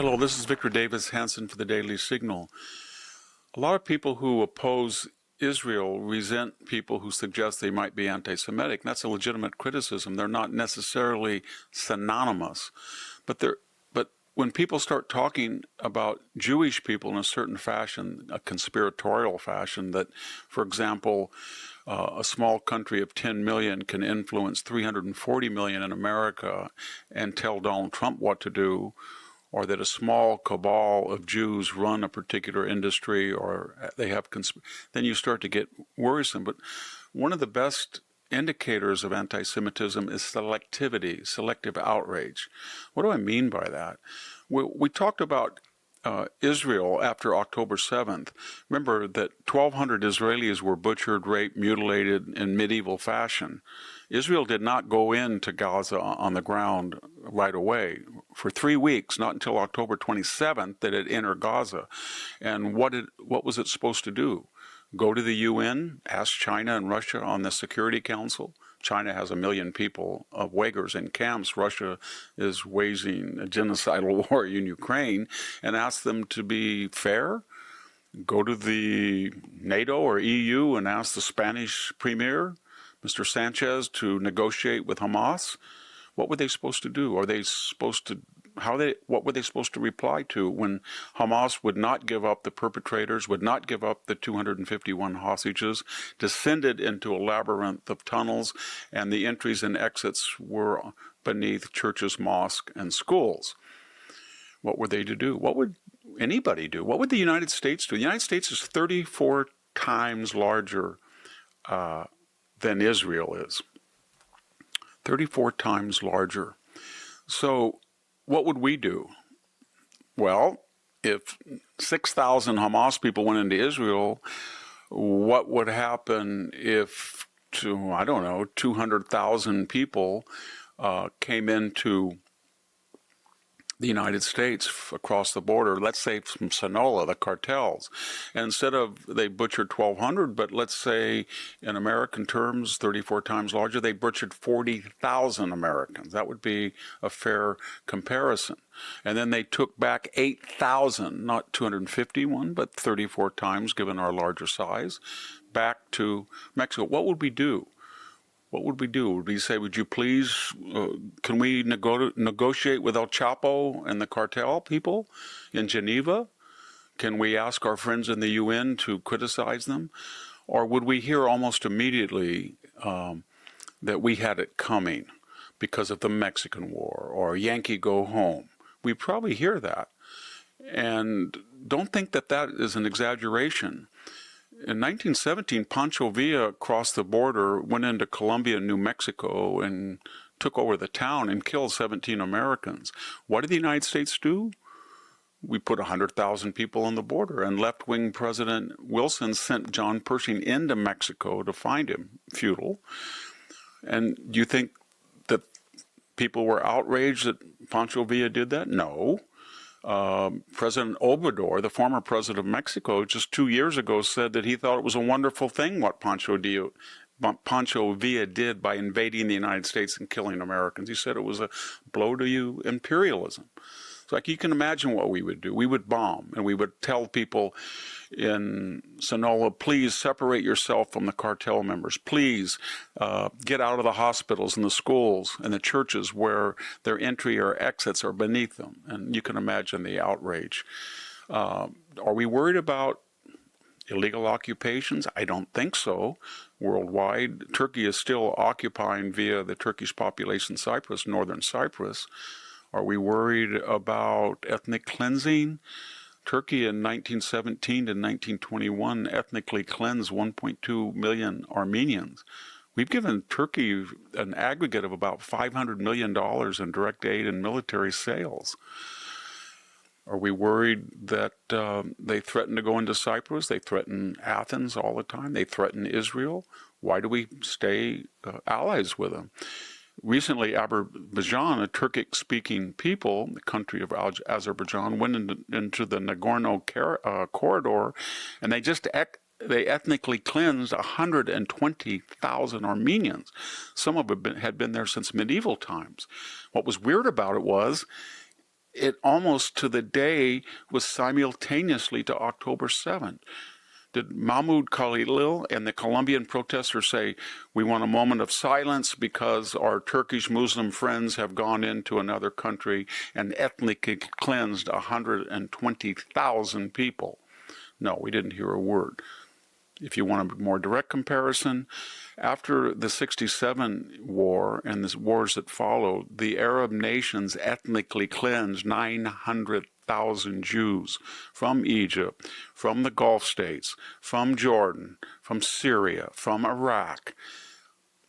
Hello, this is Victor Davis Hanson for the Daily Signal. A lot of people who oppose Israel resent people who suggest they might be anti-Semitic. That's a legitimate criticism. They're not necessarily synonymous. But when people start talking about Jewish people in a certain fashion, a conspiratorial fashion, that, for example, a small country of 10 million can influence 340 million in America and tell Donald Trump what to do, or that a small cabal of Jews run a particular industry, or they have then you start to get worrisome. But one of the best indicators of anti-Semitism is selectivity, selective outrage. What do I mean by that? We talked about Israel after October 7th. Remember that 1,200 Israelis were butchered, raped, mutilated in medieval fashion. Israel did not go into Gaza on the ground right away. For 3 weeks, not until October 27th, did it enter Gaza. And what was it supposed to do? Go to the UN, ask China and Russia on the Security Council. China has 1 million people of Uyghurs in camps. Russia is waging a genocidal war in Ukraine, and ask them to be fair. Go to the NATO or EU and ask the Spanish premier, Mr. Sanchez, to negotiate with Hamas. What were they supposed to do? Are they supposed to what were they supposed to reply to when Hamas would not give up the perpetrators, would not give up the 251 hostages, descended into a labyrinth of tunnels, and the entries and exits were beneath churches, mosques, and schools? What were they to do? What would anybody do? What would the United States do? The United States is 34 times larger than Israel is. 34 times larger. So what would we do? Well, if 6,000 Hamas people went into Israel, what would happen if, 200,000 people came into the United States across the border, let's say from Sinaloa, the cartels, and instead of they butchered 1,200, but let's say in American terms, 34 times larger, they butchered 40,000 Americans. That would be a fair comparison. And then they took back 8,000, not 251, but 34 times, given our larger size, back to Mexico. What would we do? What would we do? Would we say, would you please, can we negotiate with El Chapo and the cartel people in Geneva? Can we ask our friends in the UN to criticize them? Or would we hear almost immediately that we had it coming because of the Mexican War or Yankee Go Home? We'd probably hear that. And don't think that that is an exaggeration. In 1917, Pancho Villa crossed the border, went into Colombia and New Mexico, and took over the town and killed 17 Americans. What did the United States do? We put 100,000 people on the border, and left-wing President Wilson sent John Pershing into Mexico to find him. Futile. And do you think that people were outraged that Pancho Villa did that? No. President Obrador, the former president of Mexico, just 2 years ago said that he thought it was a wonderful thing what Pancho Villa did by invading the United States and killing Americans. He said it was a blow to imperialism. So like you can imagine what we would do. We would bomb, and we would tell people in Sinaloa, please separate yourself from the cartel members. Please get out of the hospitals and the schools and the churches where their entry or exits are beneath them. And you can imagine the outrage. Are we worried about illegal occupations? I don't think so. Worldwide, Turkey is still occupying via the Turkish population Cyprus, northern Cyprus. Are we worried about ethnic cleansing? Turkey in 1917 to 1921 ethnically cleansed 1.2 million Armenians. We've given Turkey an aggregate of about $500 million in direct aid and military sales. Are we worried that they threaten to go into Cyprus? They threaten Athens all the time. They threaten Israel. Why do we stay allies with them? Recently, Azerbaijan, a Turkic-speaking people, the country of Azerbaijan, went into the Nagorno corridor, and they ethnically cleansed 120,000 Armenians. Some of them had been there since medieval times. What was weird about it was it almost to the day was simultaneously to October 7th. Did Mahmoud Khalil and the Colombian protesters say, we want a moment of silence because our Turkish Muslim friends have gone into another country and ethnically cleansed 120,000 people? No, we didn't hear a word. If you want a more direct comparison, after the 67 war and the wars that followed, the Arab nations ethnically cleansed 900,000 Jews from Egypt, from the Gulf states, from Jordan, from Syria, from Iraq.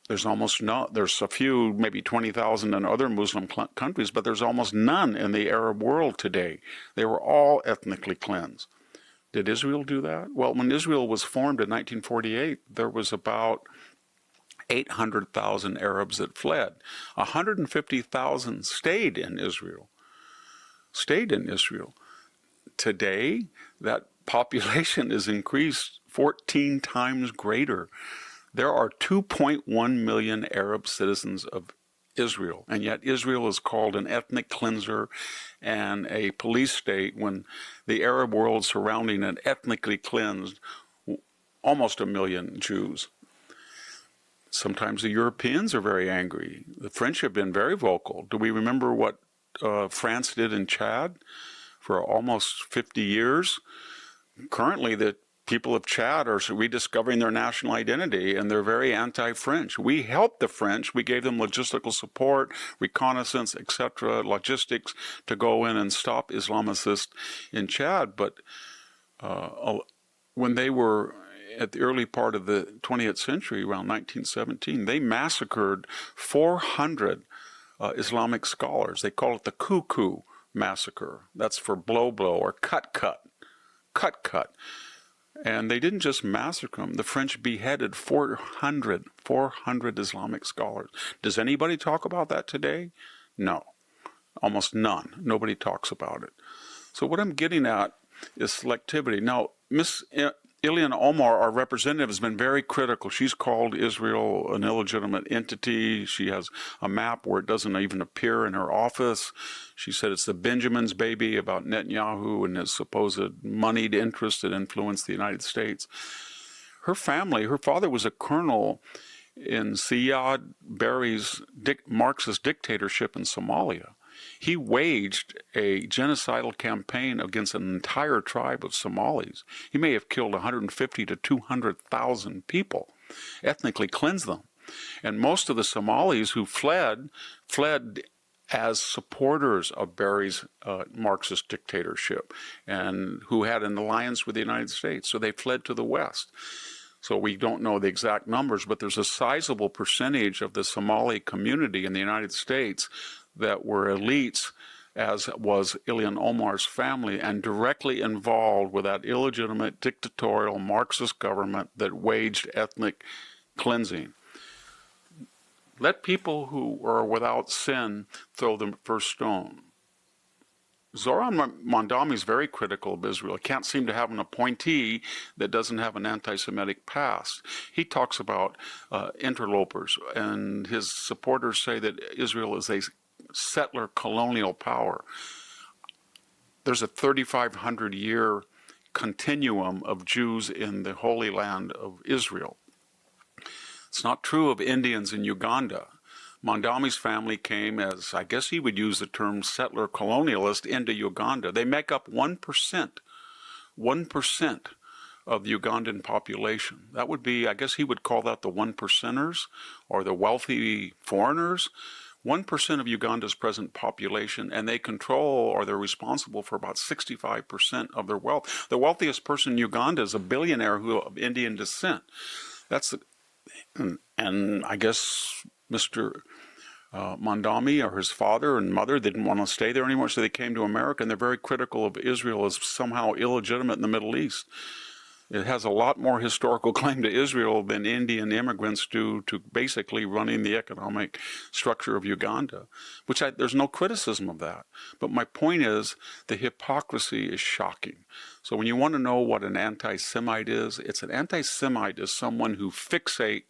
There's a few, maybe 20,000 in other Muslim countries, but there's almost none in the Arab world today. They were all ethnically cleansed. Did Israel do that? Well, when Israel was formed in 1948, there was about 800,000 Arabs that fled. 150,000 stayed in Israel. Today, that population is increased 14 times greater. There are 2.1 million Arab citizens of Israel, and yet Israel is called an ethnic cleanser and a police state when the Arab world surrounding it ethnically cleansed almost 1 million Jews. Sometimes the Europeans are very angry. The French have been very vocal. Do we remember what France did in Chad for almost 50 years? Currently, the people of Chad are rediscovering their national identity, and they're very anti-French. We helped the French. We gave them logistical support, reconnaissance, etc., logistics to go in and stop Islamicists in Chad. But when they were at the early part of the 20th century, around 1917, they massacred 400 Islamic scholars. They call it the Cuckoo Massacre. That's for blow or cut. And they didn't just massacre them. The French beheaded 400 Islamic scholars. Does anybody talk about that today? No, almost none. Nobody talks about it. So what I'm getting at is selectivity. Now, Miss Ilhan Omar, our representative, has been very critical. She's called Israel an illegitimate entity. She has a map where it doesn't even appear in her office. She said it's the Benjamin's baby about Netanyahu and his supposed moneyed interest that influenced the United States. Her family, her father was a colonel in Siad Barre's Marxist dictatorship in Somalia. He waged a genocidal campaign against an entire tribe of Somalis. He may have killed 150 to 200,000 people, ethnically cleansed them. And most of the Somalis who fled as supporters of Barre's Marxist dictatorship and who had an alliance with the United States. So they fled to the West. So we don't know the exact numbers, but there's a sizable percentage of the Somali community in the United States that were elites, as was Ilhan Omar's family, and directly involved with that illegitimate dictatorial Marxist government that waged ethnic cleansing. Let people who are without sin throw the first stone. Zoran Mondami is very critical of Israel. Can't seem to have an appointee that doesn't have an anti-Semitic past. He talks about interlopers, and his supporters say that Israel is a settler colonial power. There's a 3,500-year continuum of Jews in the Holy Land of Israel. It's not true of Indians in Uganda. Mondami's family came as, I guess he would use the term settler colonialist, into Uganda. They make up 1% of the Ugandan population. That would be, I guess he would call that the 1%ers or the wealthy foreigners. 1% of Uganda's present population, and they control or they're responsible for about 65% of their wealth. The wealthiest person in Uganda is a billionaire of Indian descent. And I guess Mr. Mondami or his father and mother didn't want to stay there anymore, so they came to America, and they're very critical of Israel as somehow illegitimate in the Middle East. It has a lot more historical claim to Israel than Indian immigrants do to basically running the economic structure of Uganda, there's no criticism of that. But my point is the hypocrisy is shocking. So when you want to know what an anti-Semite is, an anti-Semite is someone who fixates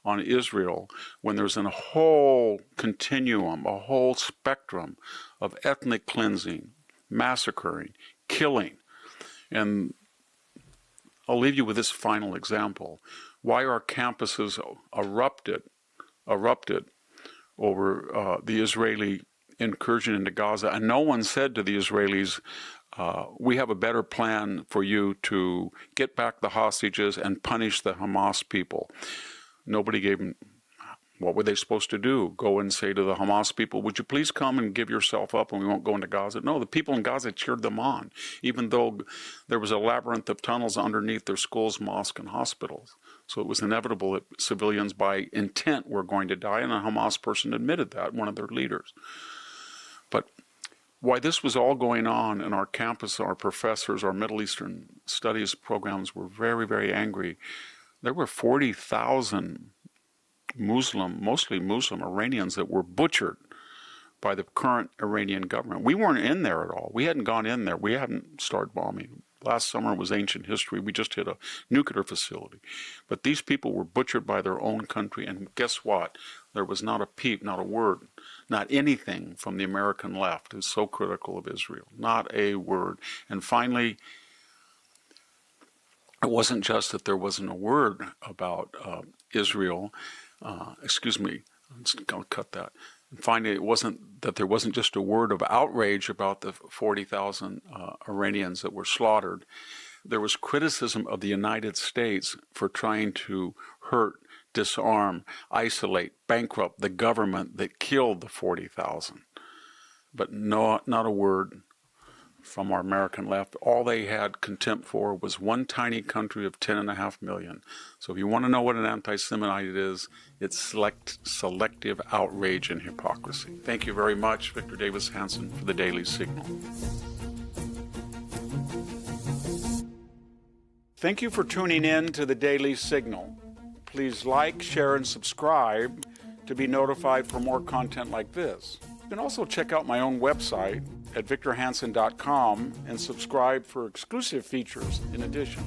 on Israel when there's a whole continuum, a whole spectrum of ethnic cleansing, massacring, killing. And I'll leave you with this final example. Why our campuses erupted over the Israeli incursion into Gaza, and no one said to the Israelis, we have a better plan for you to get back the hostages and punish the Hamas people. Nobody gave them. What were they supposed to do? Go and say to the Hamas people, would you please come and give yourself up and we won't go into Gaza? No, the people in Gaza cheered them on, even though there was a labyrinth of tunnels underneath their schools, mosques, and hospitals. So it was inevitable that civilians by intent were going to die, and a Hamas person admitted that, one of their leaders. But why this was all going on in our campus, our professors, our Middle Eastern studies programs were very, very angry. There were 40,000 mostly Muslim Iranians that were butchered by the current Iranian government. We weren't in there at all. We hadn't gone in there. We hadn't started bombing. Last summer was ancient history. We just hit a nuclear facility. But these people were butchered by their own country. And guess what? There was not a peep, not a word, not anything from the American left who's so critical of Israel. Not a word. And finally, it wasn't just that there wasn't a word about Israel. I'll cut that. And finally, it wasn't that there wasn't just a word of outrage about the 40,000 Iranians that were slaughtered. There was criticism of the United States for trying to hurt, disarm, isolate, bankrupt the government that killed the 40,000. But not a word from our American left. All they had contempt for was one tiny country of 10.5 million. So if you want to know what an anti-Semitite is, it's selective outrage and hypocrisy. Thank you very much, Victor Davis Hanson, for the Daily Signal. Thank you for tuning in to the Daily Signal. Please like, share, and subscribe to be notified for more content like this. You can also check out my own website at victorhanson.com and subscribe for exclusive features in addition.